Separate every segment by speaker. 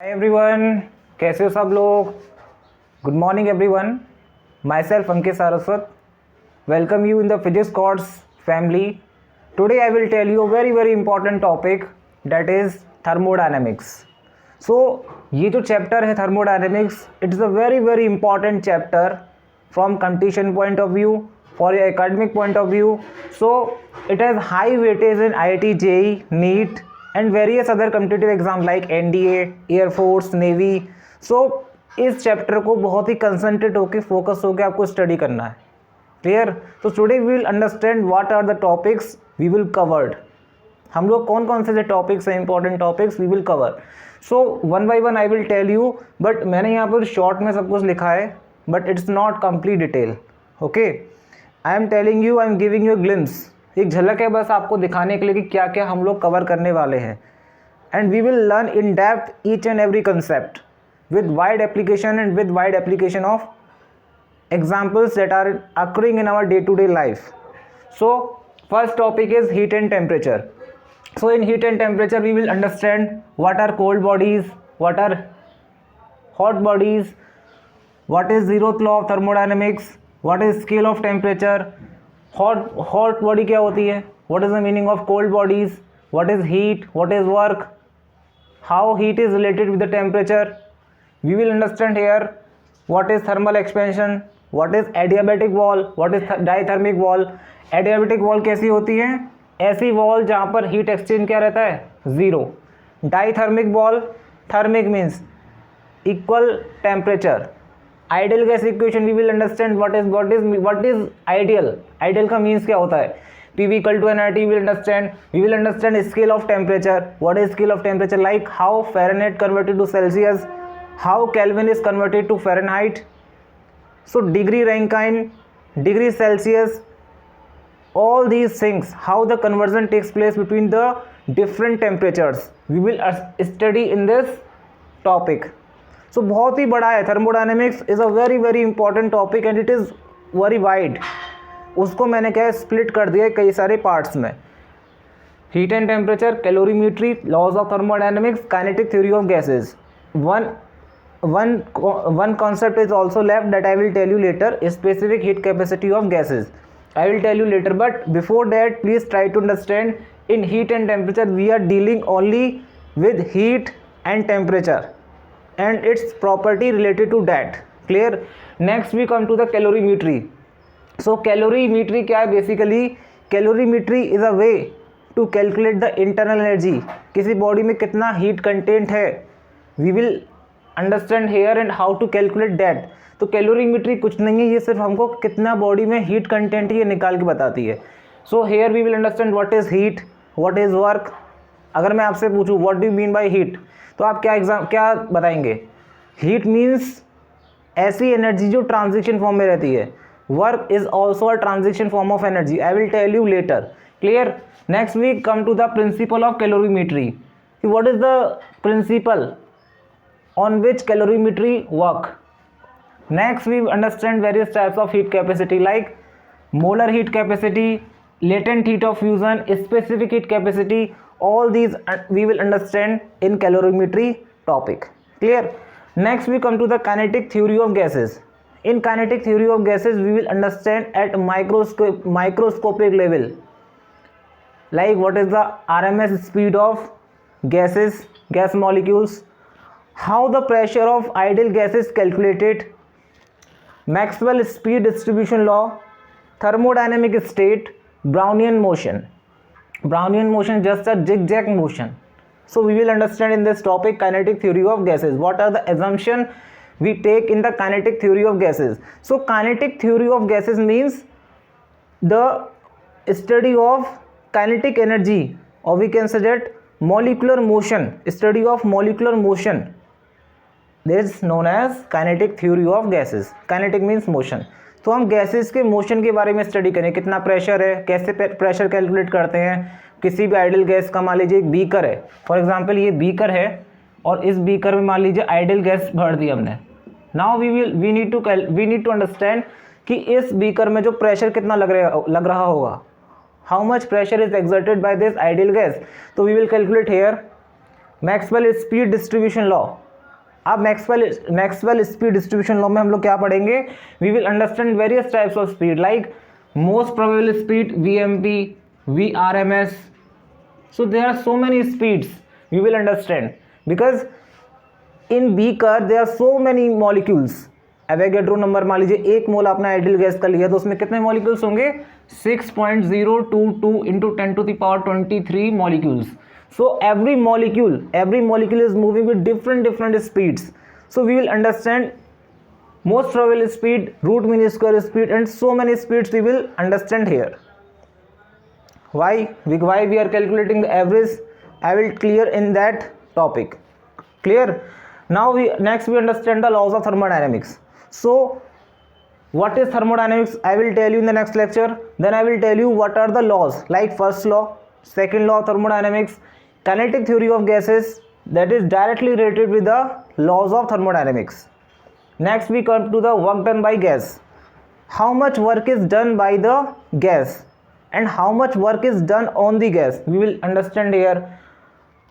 Speaker 1: Everyone, कैसे हो सब लोग। Good morning everyone, my self Ankit Saraswat, welcome you in the physics course family. Today I will tell you a very important topic, that is thermodynamics. So ये जो chapter है thermodynamics, it is a very important chapter from competition point of view, for your academic point of view. So it has high weightage in IIT JEE, NEET and various other competitive exam like NDA, Air Force, Navy. So इस chapter को बहुत ही concentrate होकर focus होकर आपको study करना है। Clear? तो today we will understand what are the topics we will covered. हम लोग कौन कौन से जो टॉपिक्स हैं, important topics we will cover. So one by one I will tell you, but मैंने यहाँ पर शॉर्ट में सब कुछ लिखा है, but it's not complete detail. Okay, I am telling you, I am giving you a glimpse, एक झलक है बस आपको दिखाने के लिए कि क्या क्या हम लोग कवर करने वाले हैं। And we will learn in depth each and every concept with wide application and with wide application of examples that are occurring in our day-to-day life. So first topic is heat and temperature. So in heat and temperature we will understand what are cold bodies, what are hot bodies, what is zeroth law of thermodynamics, what is scale of temperature, hot body क्या होती है, what is the meaning of cold bodies, what is heat, what is work, how heat is related with the temperature. We will understand here what is thermal expansion, what is adiabatic wall, what is dithermic wall. Adiabatic wall कैसी होती है? ऐसी wall जहाँ पर heat exchange क्या रहता है? Zero. Diathermic wall, thermic means equal temperature. Ideal gas equation we will understand what is ideal. Ideal का मीन्स क्या होता है? PV equal to nRT we will understand scale of temperature. What is scale of temperature? Like how Fahrenheit converted to Celsius, how Kelvin is converted to Fahrenheit. So degree Rankine, degree Celsius, all these things, how the conversion takes place between the different temperatures, we will study in this topic. So बहुत ही बड़ा है, thermodynamics is a very important topic and it is very wide. उसको मैंने क्या split कर दिया कई सारे पार्ट्स में। Heat and temperature, calorimetry, laws of thermodynamics, kinetic theory of gases. one concept is also left that I will tell you later, specific heat capacity of gases. I will tell you later, but before that please try to understand in heat and temperature we are dealing only with heat and temperature and its property related to that. Clear? Next we come to the calorimetry. So calorimetry क्या है? Basically calorimetry is a way to calculate the internal energy. किसी body में कितना heat content है, we will understand here and how to calculate that. तो calorimetry कुछ नहीं है, ये सिर्फ हमको कितना बॉडी में हीट कंटेंट ये निकाल के बताती है। So here we will understand what is heat, what is work. अगर मैं आपसे पूछूं what do you mean by heat, तो आप क्या बताएंगे? हीट मीन्स ऐसी एनर्जी जो ट्रांजिशन फॉर्म में रहती है। Work is also a transition form of energy, I will tell you later. Clear? Next we come to the principle of calorimetry. What is the principle on which calorimetry work. Next we understand various types of heat capacity like molar heat capacity, latent heat of fusion, specific heat capacity. All these we will understand in calorimetry topic. Clear? Next we come to the kinetic theory of gases. In kinetic theory of gases we will understand at microscopic level, like what is the RMS speed of gases, gas molecules, how the pressure of ideal gas is calculated, Maxwell speed distribution law, thermodynamic state, Brownian motion. Brownian motion just a zigzag motion. So we will understand in this topic kinetic theory of gases. What are the assumption we take in the kinetic theory of gases? So kinetic theory of gases means the study of kinetic energy, or we can say that molecular motion, study of molecular motion. This is known as kinetic theory of gases. Kinetic means motion. तो हम gases के motion के बारे में study करें, कितना pressure है, कैसे प्रेशर कैलकुलेट करते हैं। किसी भी आइडियल गैस का मान लीजिए एक बीकर है, फॉर एग्जांपल ये बीकर है और इस बीकर में मान लीजिए आइडियल गैस भर दी हमने। Now we need to understand कि इस बीकर में जो प्रेशर कितना लग रहा होगा, how much pressure is exerted by this ideal gas. तो we will calculate here Maxwell speed distribution law. अब मैक्सवेल स्पीड डिस्ट्रीब्यूशन लॉ में हम लोग क्या पढ़ेंगे, we will understand various types of speed like most probable speed, VMP, VRMS. So there are so many speeds we will understand because in beaker there are so many molecules. Avogadro number मान लीजिए 1 मोल आपने ideal gas का लिया तो उसमें कितने molecules होंगे, 6.022 into 10 to the power 23 molecules. So every molecule is moving with different speeds. So we will understand most probable speed, root mean square speed, and so many speeds we will understand here. Why we are calculating the average, I will clear in that topic. Clear? Now next we understand the laws of thermodynamics. So what is thermodynamics, I will tell you in the next lecture. Then I will tell you what are the laws, like first law, second law of thermodynamics, kinetic theory of gases, that is directly related with the laws of thermodynamics. Next we come to the work done by gas. How much work is done by the gas and how much work is done on the gas, we will understand here.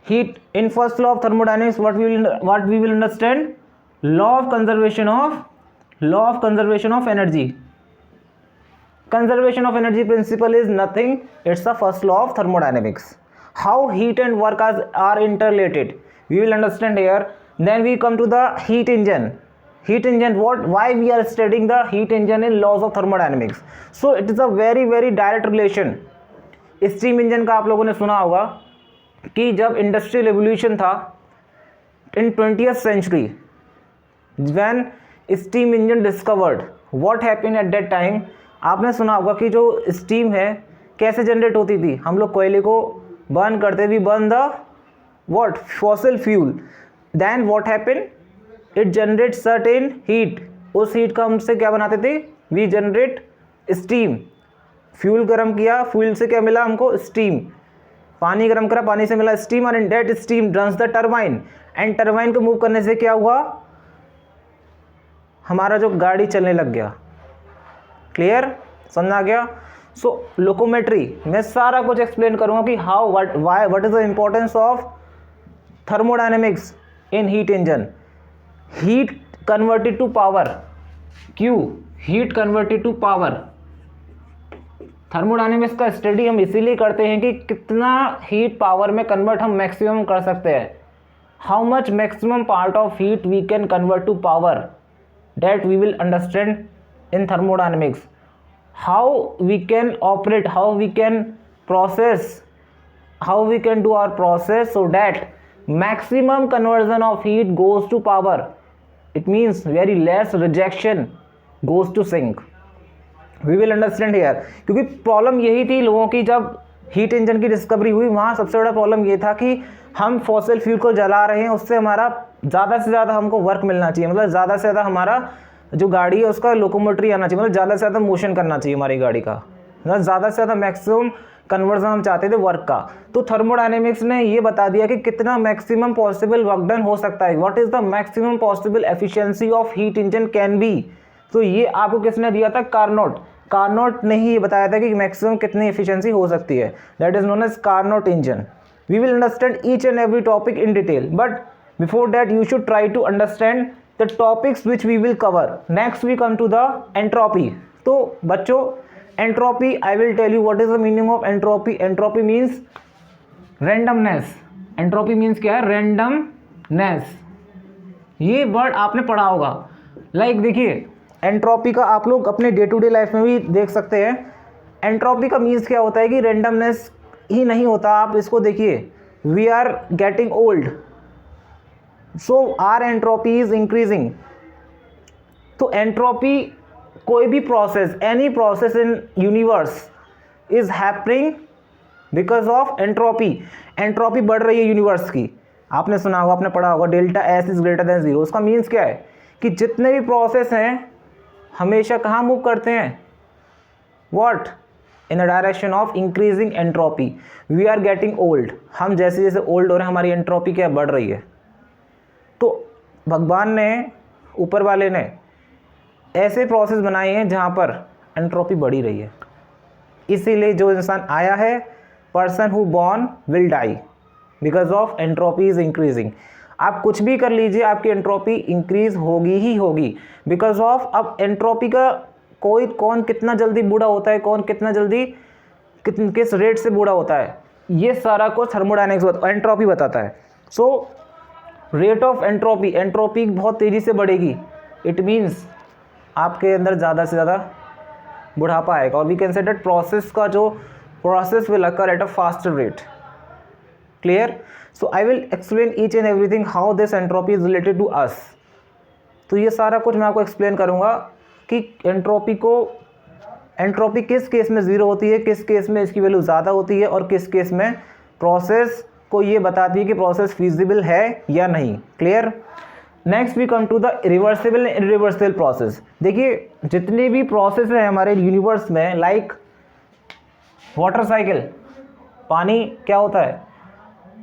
Speaker 1: Heat, in first law of thermodynamics, what we will understand, law of conservation of energy. Conservation of energy principle is nothing, it's the first law of thermodynamics. How heat and work are interrelated, we will understand here. Then we come to the heat engine. Why we are studying the heat engine in laws of thermodynamics? So it is a very direct relation. Steam engine का आप लोगों ने सुना होगा कि जब industrial revolution था इन 20th century, when steam engine discovered, what happened at that time, आपने सुना होगा कि जो स्टीम है कैसे जनरेट होती थी, हम लोग कोयले को बर्न करते, we burn the what, fossil fuel, then what happened, it generate certain heat, उस हीट का हमसे क्या बनाते थे, वी जनरेट स्टीम, फ्यूल गर्म किया, फ्यूल से क्या मिला हमको, स्टीम, पानी गर्म करा, पानी से मिला स्टीम, और in that steam runs the turbine, and turbine को मूव करने से क्या हुआ, हमारा जो गाड़ी चलने लग गया। क्लियर, समझ आ गया? सो लोकोमेट्री, मैं सारा कुछ एक्सप्लेन करूंगा कि how what is the importance of thermodynamics in heat engine. Heat converted to power, क्यों heat converted to power, thermodynamics का स्टडी हम इसीलिए करते हैं कि कितना हीट पावर में कन्वर्ट हम मैक्सिमम कर सकते हैं, how much maximum part of heat we can convert to power, that we will understand in thermodynamics, how we can operate, how we can process, how we can do our process so that maximum conversion of heat goes to power, it means very less rejection goes to sink, we will understand here. क्योंकि problem यही थी लोगों की, जब heat engine की discovery हुई वहाँ सबसे बड़ा प्रॉब्लम ये था कि हम फॉसिल फ्यूल को जला रहे हैं, उससे हमारा ज़्यादा से ज़्यादा हमको वर्क मिलना चाहिए, मतलब ज़्यादा से ज़्यादा हमारा जो गाड़ी है उसका लोकोमोटरी आना चाहिए, मतलब ज़्यादा से ज़्यादा मोशन करना चाहिए हमारी गाड़ी का, मतलब ज़्यादा से ज़्यादा मैक्सिमम कन्वर्जन हम चाहते थे वर्क का। तो थर्मोडायनेमिक्स ने ये बता दिया कि कितना मैक्सिमम पॉसिबल वर्क डन हो सकता है, what is the maximum possible efficiency of heat engine can be. तो ये आपको किसने दिया था, कार्नोट ने ही ये बताया था कि मैक्सिमम कितनी एफिशिएंसी हो सकती है, that is known as Carnot engine. We will understand each and every topic in detail, but before that you should try to understand the topics which we will cover. Next we come to the entropy. तो बच्चों entropy, I will tell you what is the meaning of entropy. Entropy means randomness. Entropy means क्या है, randomness। ये word आपने पढ़ा होगा, like देखिए entropy का आप लोग अपने डे टू डे लाइफ में भी देख सकते हैं। एंट्रोपी का मीन्स क्या होता है कि रेंडमनेस ही नहीं होता, आप इसको देखिए, we are getting old so our entropy is increasing. तो एंट्रोपी कोई भी process, any process in universe is happening because of entropy. Entropy बढ़ रही है यूनिवर्स की, आपने सुना होगा, आपने पढ़ा होगा, delta S is greater than zero. उसका मीन्स क्या है कि जितने भी प्रोसेस हैं हमेशा कहाँ मूव करते हैं, what, in the direction of increasing entropy. We are getting old, हम जैसे जैसे ओल्ड हो रहे हैं हमारी एंट्रोपी क्या बढ़ रही है। तो भगवान ने, ऊपर वाले ने ऐसे प्रोसेस बनाए हैं जहाँ पर एंट्रोपी बढ़ी रही है, इसीलिए जो इंसान आया है, person who born will die because of entropy is increasing. आप कुछ भी कर लीजिए, आपकी एंट्रोपी इंक्रीज होगी ही होगी, बिकॉज ऑफ अब एंट्रोपी का कौन कितना जल्दी बूढ़ा होता है, कौन कितना जल्दी किस रेट से बूढ़ा होता है, ये सारा कुछ थर्मोडायनेमिक्स एंट्रोपी बताता है. सो रेट ऑफ एंट्रोपी बहुत तेज़ी से बढ़ेगी. इट मीन्स आपके अंदर ज़्यादा से ज़्यादा बुढ़ापा आएगा. और we can say that process will occur at a faster rate. Clear? So I will explain each and everything how this entropy is related to us. तो ये सारा कुछ मैं आपको एक्सप्लेन करूँगा कि एंट्रोपी किस केस में ज़ीरो होती है, किस केस में इसकी वैल्यू ज़्यादा होती है, और किस केस में प्रोसेस को ये बताती है कि प्रोसेस फिजिबल है या नहीं. Clear? Next we come to the reversible and irreversible process. देखिए जितने भी प्रोसेस हैं हमारे यूनिवर्स में, लाइक वाटर साइकिल, पानी क्या होता है,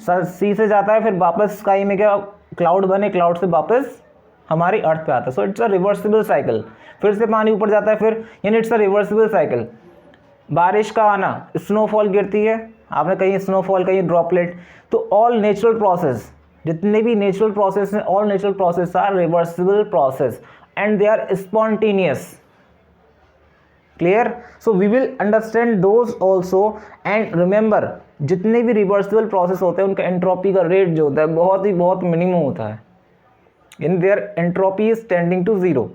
Speaker 1: सी से जाता है, फिर वापस स्काई में क्या क्लाउड बने, क्लाउड से वापस हमारी अर्थ पे आता है. So it's a reversible cycle. फिर से पानी ऊपर जाता है, फिर यानी इट्स अ रिवर्सिबल साइकिल. बारिश का आना, स्नोफॉल गिरती है, आपने कहीं स्नोफॉल कहीं ड्रॉपलेट. तो ऑल नेचुरल प्रोसेस, जितने भी नेचुरल प्रोसेस हैं, all natural process are reversible process and they are spontaneous. Clear? So we will understand those also. And remember जितने भी रिवर्सिबल प्रोसेस होते हैं उनका एंट्रोपी का रेट जो होता है बहुत मिनिमम होता है. In there entropy is tending to zero.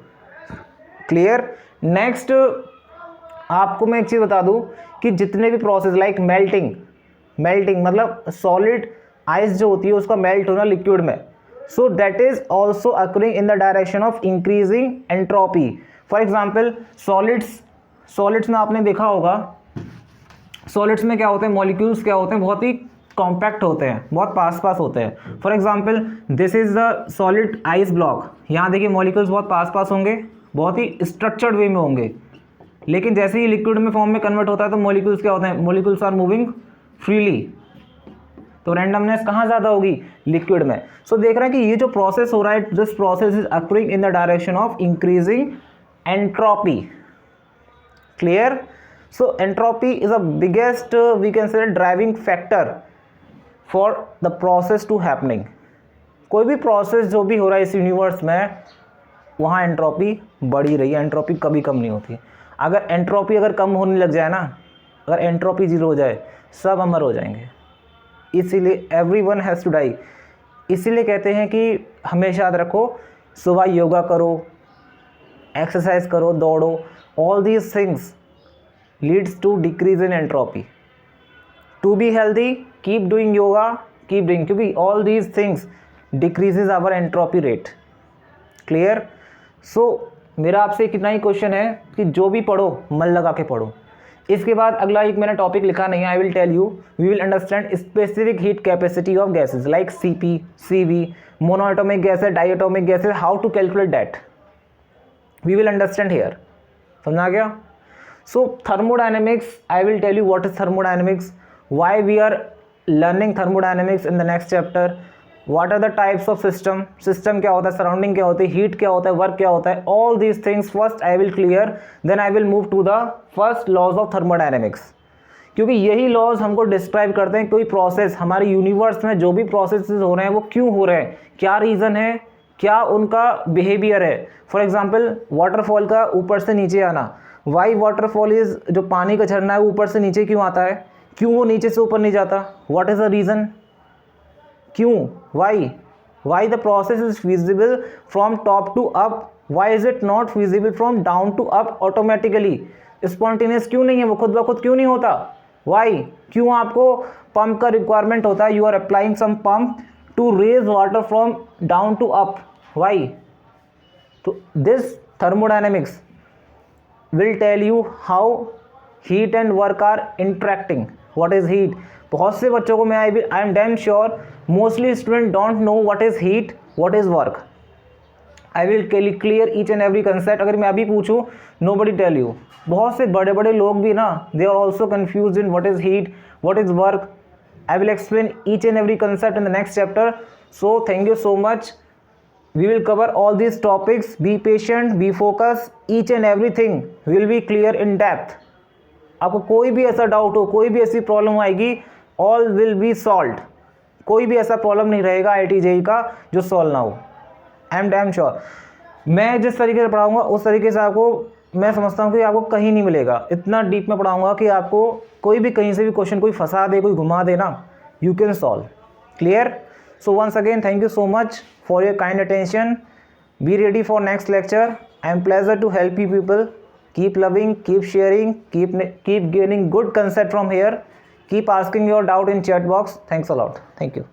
Speaker 1: Clear? Next आपको मैं एक चीज़ बता दूं कि जितने भी प्रोसेस लाइक मेल्टिंग मतलब सॉलिड आइस जो होती है उसका मेल्ट होना लिक्विड में, so that is also occurring in the direction of increasing entropy. For example solids में आपने देखा होगा, सॉलिड्स में क्या होते हैं, मॉलिक्यूल्स क्या होते हैं, बहुत ही कॉम्पैक्ट होते हैं, बहुत पास होते हैं. For example this is the solid ice block. यहाँ देखिए मॉलिक्यूल्स बहुत पास होंगे, बहुत ही स्ट्रक्चर्ड वे में होंगे. लेकिन जैसे ही लिक्विड में फॉर्म में कन्वर्ट होता है तो मॉलिक्यूल्स क्या होते हैं, मॉलिक्यूल्स आर मूविंग फ्रीली. तो रैंडमनेस कहाँ ज़्यादा होगी, लिक्विड में. सो देख रहे हैं कि ये जो प्रोसेस हो रहा है, this process is occurring in the direction of increasing entropy. Clear? So entropy is a biggest we can say driving factor for the process to happening. कोई भी प्रोसेस जो भी हो रहा है इस यूनिवर्स में, वहाँ एंट्रोपी बढ़ ही रही है. एंट्रोपी कभी कम नहीं होती. अगर एंट्रोपी कम होने लग जाए ना, अगर एंट्रोपी जीरो हो जाए, सब अमर हो जाएंगे. इसीलिए एवरीवन हैज़ टू डाई. इसीलिए कहते हैं कि हमेशा याद रखो, सुबह योगा करो, एक्सरसाइज करो, दौड़ो. All these things leads to decrease in entropy. To be healthy keep doing yoga, keep doing, क्योंकि all these things decreases our entropy rate. Clear? So मेरा आपसे कितना ही क्वेश्चन है कि जो भी पढ़ो मन लगा के पढ़ो. इसके बाद अगला एक मैंने टॉपिक लिखा नहीं है. I will tell you, we will understand specific heat capacity of gases like CP, CV, monoatomic gases, diatomic gases, how to calculate that we will understand here. समझा गया? So thermodynamics, I will tell you what is thermodynamics, why we are learning thermodynamics in the next chapter, what are the types of system क्या होता है, surrounding क्या होती है, heat क्या होता है, वर्क क्या होता है. All these things first I will clear, then I will move to the first laws of thermodynamics. क्योंकि यही लॉज हमको डिस्क्राइब करते हैं कोई प्रोसेस हमारे यूनिवर्स में जो भी प्रोसेसेस हो रहे हैं वो क्यों हो रहे हैं, क्या रीज़न है, क्या उनका बिहेवियर है. फॉर एग्जाम्पल वाटरफॉल का ऊपर से नीचे आना, वाई वाटरफॉल इज, जो पानी का झरना है वो ऊपर से नीचे क्यों आता है, क्यों वो नीचे से ऊपर नहीं जाता, व्हाट इज़ द रीज़न, क्यों, why the process is feasible from top to up, why is it not feasible from down to up automatically. Spontaneous क्यों नहीं है, वो खुद ब खुद क्यों नहीं होता, वाई, क्यों आपको पंप का रिक्वायरमेंट होता है, you are applying some pump to raise water from down to up, why. तो this thermodynamics will tell you how heat and work are interacting. What is heat? बहुत से बच्चों को मैं I am damn sure mostly students don't know what is heat, what is work. I will clear each and every concept. अगर मैं अभी पूछूँ nobody tell you. बहुत से बड़े बड़े लोग भी ना, they are also confused in what is heat, what is work. I will explain each and every concept in the next chapter. So thank you so much. We will cover all these topics. Be patient, be focused. Each and everything will be clear in depth. आपको कोई भी ऐसा doubt हो, कोई भी ऐसी problem आएगी, all will be solved. कोई भी ऐसा प्रॉब्लम नहीं रहेगा IIT JEE का जो सॉल्व ना हो। I am damn sure. मैं जिस तरीके से पढ़ाऊँगा उस तरीके से आपको, मैं समझता हूँ कि आपको कहीं नहीं मिलेगा। इतना डीप में पढ़ाऊँगा कि आपको कोई भी कहीं से भी क्वेश्चन कोई फंसा दे, कोई घुमा दे ना, you can solve. Clear? So once again thank you so much for your kind attention. Be ready for next lecture. I am pleasure to help you people. Keep loving, keep sharing, keep gaining good concept from here. Keep asking your doubt in chat box. Thanks a lot. Thank you.